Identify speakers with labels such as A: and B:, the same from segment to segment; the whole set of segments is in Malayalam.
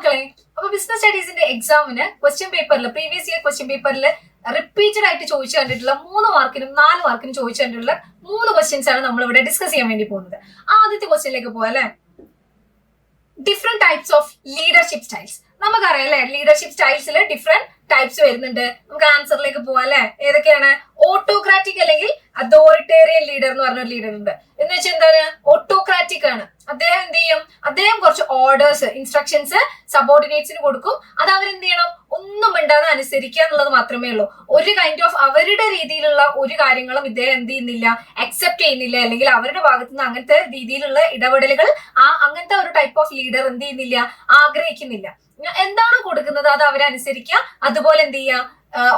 A: മക്കളെ, അപ്പൊ ബിസിനസ് സ്റ്റഡീസിന്റെ എക്സാമിന് ക്വസ്റ്റ്യൻ പേപ്പറിൽ പ്രീവിയസ് ഇയർ ക്വസ്റ്റ്യൻ പേപ്പറിൽ റിപ്പീറ്റഡ് ആയിട്ട് ചോദിച്ചു കണ്ടിട്ടുള്ള 3 മാർക്കിനും 4 മാർക്കിനും ചോദിച്ചു കണ്ടിട്ടുള്ള 3 ക്വസ്റ്റ്യൻസ് ആണ് നമ്മൾ ഇവിടെ ഡിസ്കസ് ചെയ്യാൻ വേണ്ടി പോകുന്നത്. ആദ്യത്തെ ക്വസ്റ്റ്യനിലേക്ക് പോവാം അല്ലെ. Different types of leadership styles. നമുക്കറിയാം അല്ലെ, ലീഡർഷിപ്പ് സ്റ്റൈൽസിൽ ഡിഫറെന്റ് ടൈപ്സ് വരുന്നുണ്ട്. നമുക്ക് ആൻസറിലേക്ക് പോവാം അല്ലെ. ഏതൊക്കെയാണ്? ഓട്ടോക്രാറ്റിക് അല്ലെങ്കിൽ അതോറിറ്റേറിയൻ ലീഡർ എന്ന് പറഞ്ഞൊരു ലീഡർ ഉണ്ട്. എന്ന് വെച്ചാൽ എന്താണ്? ഓട്ടോക്രാറ്റിക് ആണ്. അദ്ദേഹം എന്ത് ചെയ്യും? അദ്ദേഹം കുറച്ച് ഓർഡേഴ്സ്, ഇൻസ്ട്രക്ഷൻസ് സബോർഡിനേറ്റ്സിന് കൊടുക്കും. അത് അവരെന്ത് ചെയ്യണം? ഒന്നും മിണ്ടാതെ അനുസരിക്കുക എന്നുള്ളത് മാത്രമേ ഉള്ളൂ. ഒരു കൈൻഡ് ഓഫ് അവരുടെ രീതിയിലുള്ള ഒരു കാര്യങ്ങളും ഇദ്ദേഹം എന്ത് ചെയ്യുന്നില്ല, അക്സെപ്റ്റ് ചെയ്യുന്നില്ല. അല്ലെങ്കിൽ അവരുടെ ഭാഗത്തു നിന്ന് അങ്ങനത്തെ രീതിയിലുള്ള ഇടപെടലുകൾ അങ്ങനത്തെ ഒരു ടൈപ്പ് ഓഫ് ലീഡർ എന്ത് ചെയ്യുന്നില്ല, ആഗ്രഹിക്കുന്നില്ല. എന്താണ് കൊടുക്കുന്നത് അത് അവരനുസരിക്കുക, അതുപോലെ എന്ത് ചെയ്യുക,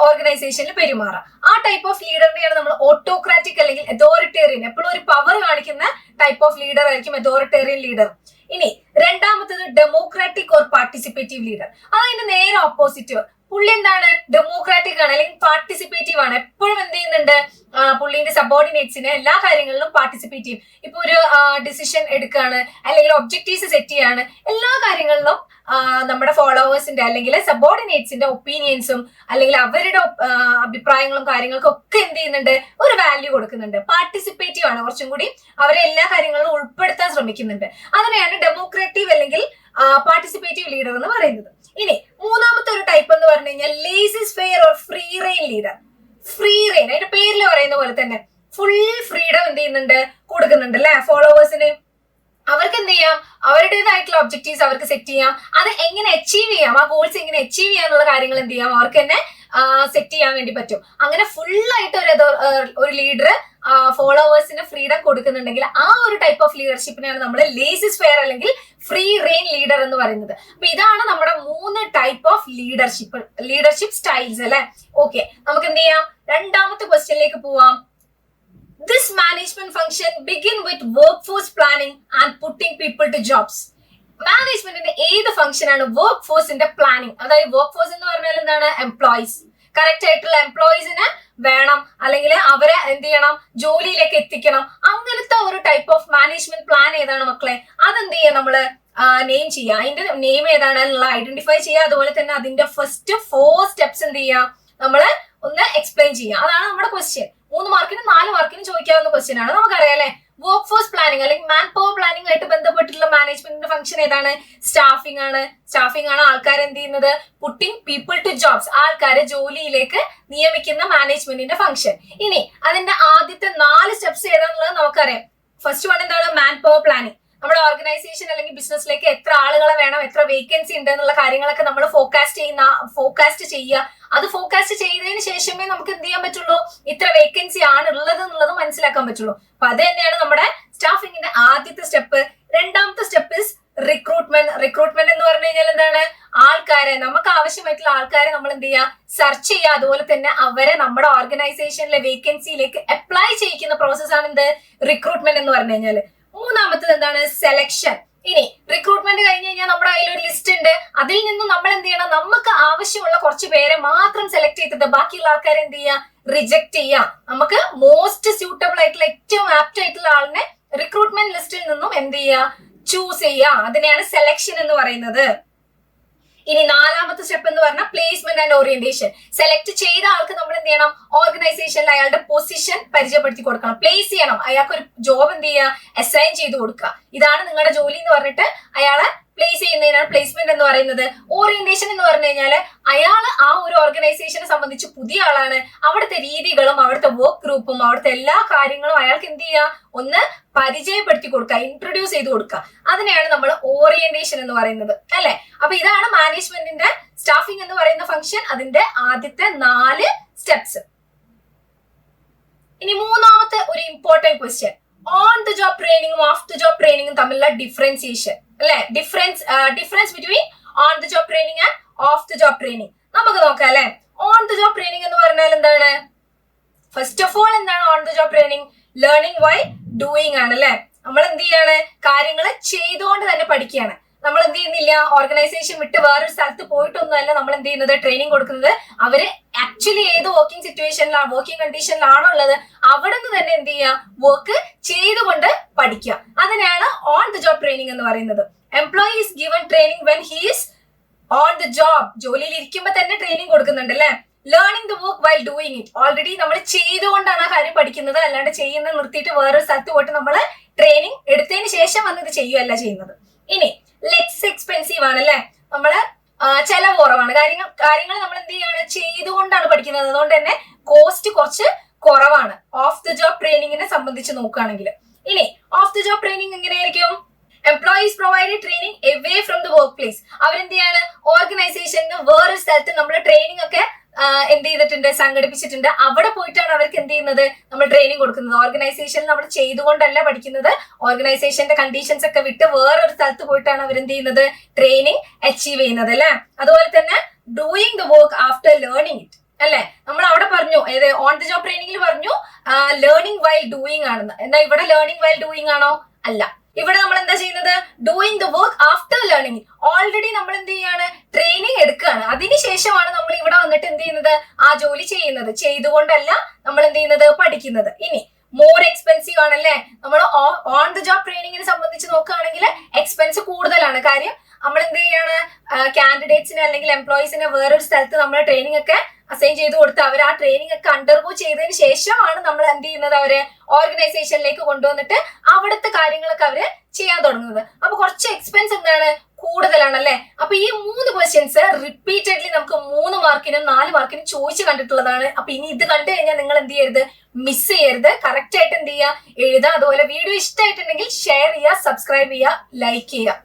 A: ഓർഗനൈസേഷനിൽ പെരുമാറാം. ആ ടൈപ്പ് ഓഫ് ലീഡറിനെയാണ് നമ്മൾ ഓട്ടോക്രാറ്റിക് അല്ലെങ്കിൽ അതോറിറ്റേറിയൻ, എപ്പോഴും ഒരു പവർ കാണിക്കുന്ന ടൈപ്പ് ഓഫ് ലീഡർ ആയിരിക്കും അതോറിറ്റേറിയൻ ലീഡർ. ഇനി രണ്ടാമത്തത് ഡെമോക്രാറ്റിക് ഓർ പാർട്ടിസിപ്പേറ്റീവ് ലീഡർ. അതിന്റെ നേരെ ഓപ്പോസിറ്റ്. പുള്ളി എന്താണ്? ഡെമോക്രാറ്റിക് ആണ് അല്ലെങ്കിൽ പാർട്ടിസിപ്പേറ്റീവ് ആണ്. എപ്പോഴും എന്ത് ചെയ്യുന്നുണ്ട്? പുള്ളിന്റെ സബോർഡിനേറ്റ്സിനെ എല്ലാ കാര്യങ്ങളിലും പാർട്ടിസിപ്പേറ്റ് ചെയ്യും. ഇപ്പൊ ഒരു ഡിസിഷൻ എടുക്കുകയാണ് അല്ലെങ്കിൽ ഒബ്ജക്റ്റീവ്സ് സെറ്റ് ചെയ്യാണ്, എല്ലാ കാര്യങ്ങളിലും നമ്മുടെ ഫോളോവേഴ്സിന്റെ അല്ലെങ്കിൽ സബോർഡിനേറ്റ്സിന്റെ ഒപ്പീനിയൻസും അല്ലെങ്കിൽ അവരുടെ അഭിപ്രായങ്ങളും കാര്യങ്ങൾക്കും ഒക്കെ എന്ത് ചെയ്യുന്നുണ്ട്? ഒരു വാല്യൂ കൊടുക്കുന്നുണ്ട്. പാർട്ടിസിപ്പേറ്റീവ് ആണ്, കുറച്ചും കൂടി അവരെ എല്ലാ കാര്യങ്ങളിലും ഉൾപ്പെടുത്താൻ ശ്രമിക്കുന്നുണ്ട്. അതിനെയാണ് ഡെമോക്രാറ്റീവ് അല്ലെങ്കിൽ പാർട്ടിസിപ്പേറ്റീവ് ലീഡർ എന്ന് പറയുന്നത്. ഇനി മൂന്നാമത്തെ ഒരു ടൈപ്പ് എന്ന് പറഞ്ഞു കഴിഞ്ഞാൽ laissez fair or free rain leader. Free rain, അതിന്റെ പേരിൽ പറയുന്ന പോലെ തന്നെ ഫുൾ ഫ്രീഡം എന്ത് ചെയ്യുന്നുണ്ട്? കൊടുക്കുന്നുണ്ട് അല്ലെ ഫോളോവേഴ്സിന്. അവർക്ക് എന്ത് ചെയ്യാം? അവരുടേതായിട്ടുള്ള ഒബ്ജക്റ്റീവ്സ് അവർക്ക് സെറ്റ് ചെയ്യാം. അത് എങ്ങനെ അച്ചീവ് ചെയ്യാം, ആ ഗോൾസ് എങ്ങനെ അച്ചീവ് ചെയ്യാന്നുള്ള കാര്യങ്ങൾ എന്ത് ചെയ്യാം, അവർക്ക് തന്നെ സെറ്റ് ചെയ്യാൻ വേണ്ടി പറ്റും. അങ്ങനെ ഫുള്ളായിട്ട് ഒരു ലീഡർ ഫോളോവേഴ്സിന് ഫ്രീഡം കൊടുക്കുന്നുണ്ടെങ്കിൽ ആ ഒരു ടൈപ്പ് ഓഫ് ലീഡർഷിപ്പിനെയാണ് നമ്മൾ ലേസിസ് ഫെയർ അല്ലെങ്കിൽ ഫ്രീ റെയിൻ ലീഡർ എന്ന് പറയുന്നത്. അപ്പൊ ഇതാണ് നമ്മുടെ 3 ടൈപ്പ് ഓഫ് ലീഡർഷിപ്പ് സ്റ്റൈൽസ് അല്ലെ. ഓക്കെ, നമുക്ക് എന്ത് ചെയ്യാം? രണ്ടാമത്തെ ക്വസ്റ്റ്യനിലേക്ക് പോവാം. This management function begin with workforce planning and putting people to jobs. മാനേജ്മെന്റിന്റെ ഏത് ഫംഗ്ഷൻ ആണ് വർക്ക് ഫോഴ്സിന്റെ പ്ലാനിങ്? അതായത് വർക്ക് ഫോഴ്സ് എന്ന് പറഞ്ഞാൽ എന്താണ്? എംപ്ലോയീസ്. കറക്റ്റ് ആയിട്ടുള്ള എംപ്ലോയീസിന് വേണം, അല്ലെങ്കിൽ അവരെ എന്ത് ചെയ്യണം? ജോലിയിലേക്ക് എത്തിക്കണം. അങ്ങനത്തെ ഒരു ടൈപ്പ് ഓഫ് മാനേജ്മെന്റ് പ്ലാൻ ഏതാണ് മക്കളെ? അതെന്ത് ചെയ്യാം? നമ്മള് നെയിം ചെയ്യുക. അതിന്റെ നെയിം ഏതാണ് ഐഡന്റിഫൈ ചെയ്യുക. അതുപോലെ തന്നെ അതിന്റെ ഫസ്റ്റ് 4 സ്റ്റെപ്സ് എന്ത് ചെയ്യുക? നമ്മള് ഒന്ന് എക്സ്പ്ലെയിൻ ചെയ്യുക. അതാണ് നമ്മുടെ ക്വസ്റ്റ്യൻ. 3 മാർക്കിനും 4 മാർക്കിനും ചോദിക്കാവുന്ന ക്വസ്റ്റ്യൻ ആണ്. നമുക്കറിയാം അല്ലെ, വർക്ക് ഫോഴ്സ് പ്ലാനിങ് അല്ലെങ്കിൽ മാൻ പവർ പ്ലാനിങ് ആയിട്ട് ബന്ധപ്പെട്ടിട്ടുള്ള മാനേജ്മെന്റിന്റെ ഫംഗ്ഷൻ ഏതാണ്? സ്റ്റാഫിംഗ് ആണ്. സ്റ്റാഫിംഗ് ആണ് ആൾക്കാരെ എന്ത് ചെയ്യുന്നത്? പുട്ടിങ് പീപ്പിൾ ടു ജോബ്സ്, ആൾക്കാരെ ജോലിയിലേക്ക് നിയമിക്കുന്ന മാനേജ്മെന്റിന്റെ ഫംഗ്ഷൻ. ഇനി അതിന്റെ ആദ്യത്തെ 4 സ്റ്റെപ്സ് ഏതാണെന്നുള്ളത് നമുക്കറിയാം. ഫസ്റ്റ് വൺ എന്താണ്? Man power planning. നമ്മുടെ ഓർഗനൈസേഷൻ അല്ലെങ്കിൽ ബിസിനസ്സിലേക്ക് എത്ര ആളുകളെ വേണം, എത്ര വേക്കൻസി ഉണ്ട് എന്നുള്ള കാര്യങ്ങളൊക്കെ നമ്മൾ ഫോക്കാസ്റ്റ് ചെയ്യുക. അത് ഫോക്കാസ്റ്റ് ചെയ്തതിന് ശേഷമേ നമുക്ക് എന്ത് ചെയ്യാൻ പറ്റുള്ളൂ? ഇത്ര വേക്കൻസി ആണ് ഉള്ളത് എന്നുള്ളത് മനസ്സിലാക്കാൻ പറ്റുള്ളൂ. അപ്പൊ അത് തന്നെയാണ് നമ്മുടെ സ്റ്റാഫിങ്ങിന്റെ ആദ്യത്തെ സ്റ്റെപ്പ്. രണ്ടാമത്തെ സ്റ്റെപ്പ് ഇസ് റിക്രൂട്ട്മെന്റ്. റിക്രൂട്ട്മെന്റ് എന്ന് പറഞ്ഞു കഴിഞ്ഞാൽ എന്താണ്? ആൾക്കാരെ, നമുക്ക് ആവശ്യമായിട്ടുള്ള ആൾക്കാരെ നമ്മൾ എന്ത് ചെയ്യുക? സെർച്ച് ചെയ്യുക. അതുപോലെ തന്നെ അവരെ നമ്മുടെ ഓർഗനൈസേഷനിലെ വേക്കൻസിയിലേക്ക് അപ്ലൈ ചെയ്യിക്കുന്ന പ്രോസസ്സാണ് എന്ത്? റിക്രൂട്ട്മെന്റ് എന്ന് പറഞ്ഞു കഴിഞ്ഞാൽ. മൂന്നാമത്തത് എന്താണ്? സെലക്ഷൻ. ഇനി റിക്രൂട്ട്മെന്റ് കഴിഞ്ഞ് കഴിഞ്ഞാൽ നമ്മുടെ കയ്യിൽ ഒരു ലിസ്റ്റ് ഉണ്ട്. അതിൽ നിന്നും നമ്മൾ എന്ത് ചെയ്യണം? നമുക്ക് ആവശ്യമുള്ള കുറച്ച് പേരെ മാത്രം സെലക്ട് ചെയ്തിട്ട് ബാക്കിയുള്ള ആൾക്കാരെ എന്ത് ചെയ്യുക? റിജക്ട് ചെയ്യുക. നമുക്ക് മോസ്റ്റ് സ്യൂട്ടബിൾ ആയിട്ടുള്ള, ഏറ്റവും ആപ്റ്റ് ആയിട്ടുള്ള ആളിനെ റിക്രൂട്ട്മെന്റ് ലിസ്റ്റിൽ നിന്നും എന്ത് ചെയ്യുക? ചൂസ് ചെയ്യുക. അതിനെയാണ് സെലക്ഷൻ എന്ന് പറയുന്നത്. ഇനി നാലാമത്തെ സ്റ്റെപ്പ് എന്ന് പറഞ്ഞാൽ പ്ലേസ്മെന്റ് ആൻഡ് ഓറിയന്റേഷൻ. സെലക്ട് ചെയ്ത ആൾക്ക് നമ്മൾ എന്ത് ചെയ്യണം? ഓർഗനൈസേഷനിൽ അയാളുടെ പൊസിഷൻ പരിചയപ്പെടുത്തി കൊടുക്കണം, പ്ലേസ് ചെയ്യണം. അയാൾക്ക് ഒരു ജോബ് എന്ത് ചെയ്യുക? അസൈൻ ചെയ്ത് കൊടുക്കുക. ഇതാണ് നിങ്ങളുടെ ജോലി എന്ന് പറഞ്ഞിട്ട് അയാളെ പ്ലേസ് ചെയ്യുന്നതിനാണ് പ്ലേസ്മെന്റ് എന്ന് പറയുന്നത്. ഓറിയന്റേഷൻ എന്ന് പറഞ്ഞു കഴിഞ്ഞാൽ അയാൾ ആ ഒരു ഓർഗനൈസേഷനെ സംബന്ധിച്ച് പുതിയ ആളാണ്. അവിടുത്തെ രീതികളും അവിടുത്തെ വർക്ക് ഗ്രൂപ്പും അവിടുത്തെ എല്ലാ കാര്യങ്ങളും അയാൾക്ക് എന്ത് ചെയ്യുക? ഒന്ന് പരിചയപ്പെടുത്തി കൊടുക്കുക, ഇൻട്രൊഡ്യൂസ് ചെയ്ത് കൊടുക്കുക. അതിനെയാണ് നമ്മൾ ഓറിയന്റേഷൻ എന്ന് പറയുന്നത് അല്ലെ. അപ്പൊ ഇതാണ് മാനേജ്മെന്റിന്റെ സ്റ്റാഫിംഗ് എന്ന് പറയുന്ന ഫംഗ്ഷൻ, അതിന്റെ ആദ്യത്തെ 4 സ്റ്റെപ്സ്. ഇനി മൂന്നാമത്തെ ഒരു important question, on the job ട്രെയിനിങ്ങും ഓഫ് ദ ജോബ് ട്രെയിനിങ്ങും തമ്മിലുള്ള ഡിഫറൻസിയേഷൻ അല്ലെ. Difference between on the job training and off the job training നമുക്ക് നോക്കാം അല്ലെ. ഓൺ ദ ജോബ് ട്രെയിനിങ് എന്ന് പറഞ്ഞാൽ എന്താണ്? ഫസ്റ്റ് ഓഫ് ഓൾ എന്താണ് on the job training? Learning by doing ആണ് അല്ലെ. നമ്മൾ എന്ത് ചെയ്യാണ്? കാര്യങ്ങൾ ചെയ്തുകൊണ്ട് തന്നെ പഠിക്കുകയാണ്. നമ്മൾ എന്ത് ചെയ്യുന്നില്ല? ഓർഗനൈസേഷൻ വിട്ട് വേറൊരു സ്ഥലത്ത് പോയിട്ടൊന്നുമല്ല നമ്മൾ എന്ത് ചെയ്യുന്നത്? ട്രെയിനിങ് കൊടുക്കുന്നത്. അവര് ആക്ച്വലി ഏത് വർക്കിംഗ് സിറ്റുവേഷനിലാണ്, വർക്കിംഗ് കണ്ടീഷനിലാണോ ഉള്ളത്, അവിടെ നിന്ന് തന്നെ എന്ത് ചെയ്യുക? വർക്ക് ചെയ്തുകൊണ്ട് പഠിക്കുക. അതിനെയാണ് ഓൺ ദ ജോബ് ട്രെയിനിങ് എന്ന് പറയുന്നത്. Employee is given training when he is the job, ജോലിയിൽ ഇരിക്കുമ്പോൾ തന്നെ ട്രെയിനിങ് കൊടുക്കുന്നുണ്ട് അല്ലെ. Learning the work while doing it, already നമ്മൾ ചെയ്തുകൊണ്ടാണ് ആ കാര്യം പഠിക്കുന്നത്, അല്ലാണ്ട് ചെയ്യുന്നത് നിർത്തിയിട്ട് വേറൊരു സ്ഥലത്ത് പോയിട്ട് നമ്മൾ ട്രെയിനിങ് എടുത്തതിന് ശേഷം വന്ന് ഇത് ചെയ്യുകയല്ല ചെയ്യുന്നത്. ഇനി ലെസ് എക്സ്പെൻസീവ് ആണ് അല്ലെ, നമ്മള് ചെലവ് കുറവാണ്, കാര്യങ്ങൾ നമ്മൾ എന്ത് ചെയ്യാണ്, ചെയ്തുകൊണ്ടാണ് പഠിക്കുന്നത്, അതുകൊണ്ട് തന്നെ കോസ്റ്റ് കുറച്ച് കുറവാണ് ഓഫ് ദ ജോബ് ട്രെയിനിങ്ങിനെ സംബന്ധിച്ച് നോക്കുകയാണെങ്കിൽ. ഇനി ഓഫ് ദ ജോബ് ട്രെയിനിങ് എങ്ങനെയായിരിക്കും? Employees provide training away from the work place. അവരെന്ത് ചെയ്യാണ്, ഓർഗനൈസേഷന് വേറൊരു സ്ഥലത്ത് നമ്മൾ ട്രെയിനിങ് ഒക്കെ എന്ത് ചെയ്തിട്ടുണ്ട്, സംഘടിപ്പിച്ചിട്ടുണ്ട്. അവിടെ പോയിട്ടാണ് അവർക്ക് എന്ത് ചെയ്യുന്നത്, നമ്മൾ ട്രെയിനിങ് കൊടുക്കുന്നത്. ഓർഗനൈസേഷനിൽ നമ്മൾ ചെയ്തുകൊണ്ടല്ല പഠിക്കുന്നത്, ഓർഗനൈസേഷന്റെ കണ്ടീഷൻസ് ഒക്കെ വിട്ട് വേറൊരു സ്ഥലത്ത് പോയിട്ടാണ് അവർ എന്ത് ചെയ്യുന്നത്, ട്രെയിനിങ് അച്ചീവ് ചെയ്യുന്നത് അല്ലെ. അതുപോലെ തന്നെ doing the work after learning it അല്ലെ. നമ്മൾ അവിടെ പറഞ്ഞു, ഏത് ഓൺ ദ ജോബ് ട്രെയിനിങ്ങിൽ പറഞ്ഞു ലേണിംഗ് വൈൽ ഡൂയിങ് ആണെന്ന്. എന്നാൽ ഇവിടെ ലേണിംഗ് വൈൽ ഡൂയിങ് ആണോ? അല്ല. ഇവിടെ നമ്മൾ എന്താ ചെയ്യുന്നത്, doing the work after learning. Already നമ്മൾ എന്ത് ചെയ്യാണ്, ട്രെയിനിങ് എടുക്കുകയാണ്, അതിനുശേഷമാണ് നമ്മൾ ഇവിടെ വന്നിട്ട് എന്ത് ചെയ്യുന്നത്, ആ ജോലി ചെയ്യുന്നത്. ചെയ്തുകൊണ്ടല്ല നമ്മൾ എന്ത് ചെയ്യുന്നത്, പഠിക്കുന്നത്. ഇനി മോർ എക്സ്പെൻസീവ് ആണല്ലേ. നമ്മൾ ഓൺ ദ ജോബ് ട്രെയിനിങ്ങിനെ സംബന്ധിച്ച് നോക്കുകയാണെങ്കിൽ എക്സ്പെൻസ് കൂടുതലാണ്. കാര്യം നമ്മൾ എന്ത് ചെയ്യാണ്, കാൻഡിഡേറ്റ്സിനെ അല്ലെങ്കിൽ എംപ്ലോയീസിനെ വേറൊരു സ്ഥലത്ത് നമ്മൾ ട്രെയിനിങ് ഒക്കെ അസൈൻ ചെയ്ത് കൊടുത്ത് അവർ ആ ട്രെയിനിങ് ഒക്കെ അണ്ടർഗോ ചെയ്തതിന് ശേഷമാണ് നമ്മൾ എന്ത് ചെയ്യുന്നത്, അവരെ ഓർഗനൈസേഷനിലേക്ക് കൊണ്ടുവന്നിട്ട് അവിടുത്തെ കാര്യങ്ങളൊക്കെ അവര് ചെയ്യാൻ തുടങ്ങുന്നത്. അപ്പൊ കുറച്ച് എക്സ്പെൻസ് എന്താണ്, കൂടുതലാണ് അല്ലെ. അപ്പൊ ഈ 3 ക്വസ്റ്റ്യൻസ് റിപ്പീറ്റഡ്ലി നമുക്ക് 3 മാർക്കിനും 4 മാർക്കിനും ചോദിച്ചു കണ്ടിട്ടുള്ളതാണ്. അപ്പൊ ഇനി ഇത് കണ്ടു കഴിഞ്ഞാൽ നിങ്ങൾ എന്ത് ചെയ്യരുത്, മിസ് ചെയ്യരുത്, കറക്റ്റ് ആയിട്ട് എന്ത് ചെയ്യുക, എഴുതുക. അതുപോലെ വീഡിയോ ഇഷ്ടമായിട്ടുണ്ടെങ്കിൽ ഷെയർ ചെയ്യുക, സബ്സ്ക്രൈബ് ചെയ്യുക, ലൈക്ക് ചെയ്യുക.